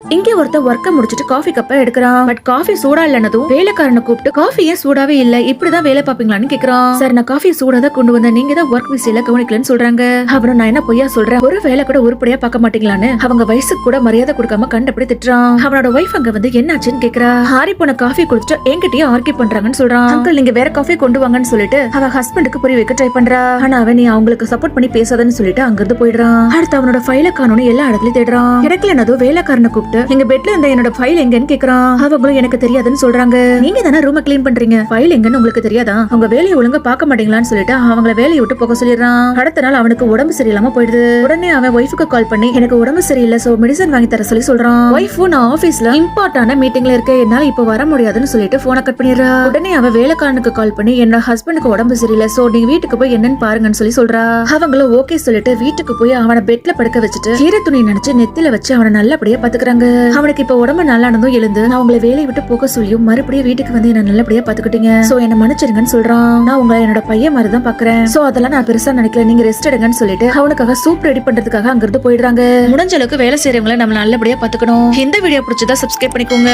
இங்க ஒருத்த ஒர்க்க முடிச்சிட்டு காஃபி கப்ப எடுக்கிறான். பட் காஃபி சூடா இல்லனதும் வேலைக்காரனை கூப்பிட்டு காஃபி ஏன் சூடாவே இல்ல, இப்படிதான் வேலை பாப்பீங்களான்னு கேக்குறான். சார் நான் காஃபி சூடாதான் கொண்டு வந்தேன், நீங்க தான் ஒர்க் பிஸியில கவனிக்கலன்னு சொல்றாங்க. அவனும் நான் என்ன பொய்யா சொல்றேன், ஒரு வேலை கூட உருப்படியா பார்க்க மாட்டீங்களான்னு அவங்க வயசுக்கு கூட மரியாதை கொடுக்காம கண்டபடி திட்டுறான். அவனோட ஒய்ஃப் அங்க வந்து என்னாச்சுன்னு கேக்குறா. ஹாரி போன காஃபி குடிச்சிட்டு என்கிட்டயே ஆர்கியூ பண்றாங்கன்னு சொல்றான். அங்கிள் நீங்க வேற காஃபி கொண்டு வாங்கன்னு சொல்லிட்டு அவ ஹஸ்பண்டுக்கு புரிய வைக்க ட்ரை பண்றா. ஆனா அவன் நீ அவங்களுக்கு சப்போர்ட் பண்ணி பேசாதன்னு சொல்லிட்டு அங்கிருந்து போயிடுறான். அடுத்து அவனோட ஃபைல காணோன்னு எல்லா இடத்துலயும் தேடுறான். கிடைக்கலனதும் வேலைக்காரனை கூப்பிட்டு எங்க பெட்ல இருந்த என்னோட ஃபைல் எங்கன்னு கேக்குறான். அவங்களும் எனக்கு தெரியாதுன்னு சொல்றாங்க. நீங்க தானே ரூமை கிளீன் பண்றீங்க, ஃபைல் எங்கன்னு உங்களுக்கு தெரியாதா, அவங்க வேலையை ஒழுங்கா பார்க்க மாட்டீங்களான்னு சொல்லிட்டு அவங்கள வேலையை விட்டு போக சொல்லிடுறான். அடுத்த நாள் அவனுக்கு உடம்பு சரியில்லாம போயிடுது. உடனே அவன் ஒய்ஃபுக்கு கால் பண்ணி எனக்கு உடம்பு சரியில்லை, சோ மெடிசன் வாங்கி தர சொல்லி சொல்றான். ஒய்ஃபும் நான் ஆபீஸ்ல இம்பார்ட்டான மீட்டிங்ல இருக்கேன், என்னால இப்ப வர முடியாதுன்னு சொல்லிட்டு போனை கட் பண்ணிடுறா. உடனே அவன் வேலைக்காரனுக்கு கால் பண்ணி என்னோட ஹஸ்பண்டுக்கு உடம்பு சரியில்லை, சோ நீங்க வீட்டுக்கு போய் என்னன்னு பாருங்கன்னு சொல்லி சொல்றா. அவங்களும் ஓகே சொல்லிட்டு வீட்டுக்கு போய் அவனை பெட்ல படுக்க வச்சுட்டு ஈர துணி நினைச்சு நெத்தில வச்சு அவனை நல்லபடியா பாத்துக்கிறாங்க. அவனுக்கு இப்ப உடம்பு நல்லானதும் எழுந்து நான் உங்களை வேலையை விட்டு போக சொல்லியும் மறுபடியும் வீட்டுக்கு வந்து என்ன நல்லபடியா பாத்துக்கிட்டீங்க, சோ என்ன மன்னிச்சிருங்கன்னு சொல்றான். நான் உங்களை என்னோட பையன் மாதிரி தான் பாக்குறேன், சோ அதெல்லாம் நான் பெருசா நினைக்கல, நீங்க ரெஸ்ட் எடுங்கன்னு சொல்லிட்டு அவனுக்காக சூப் ரெடி பண்றதுக்காக அங்கிருந்து போயிடுறாங்க. முடிஞ்ச அளவுக்கு வேலை செய்யறவங்களை நம்ம நல்லபடியா பாத்துக்கணும். இந்த வீடியோ பிடிச்சதா சப்ஸ்கிரைப் பண்ணிக்கோங்க.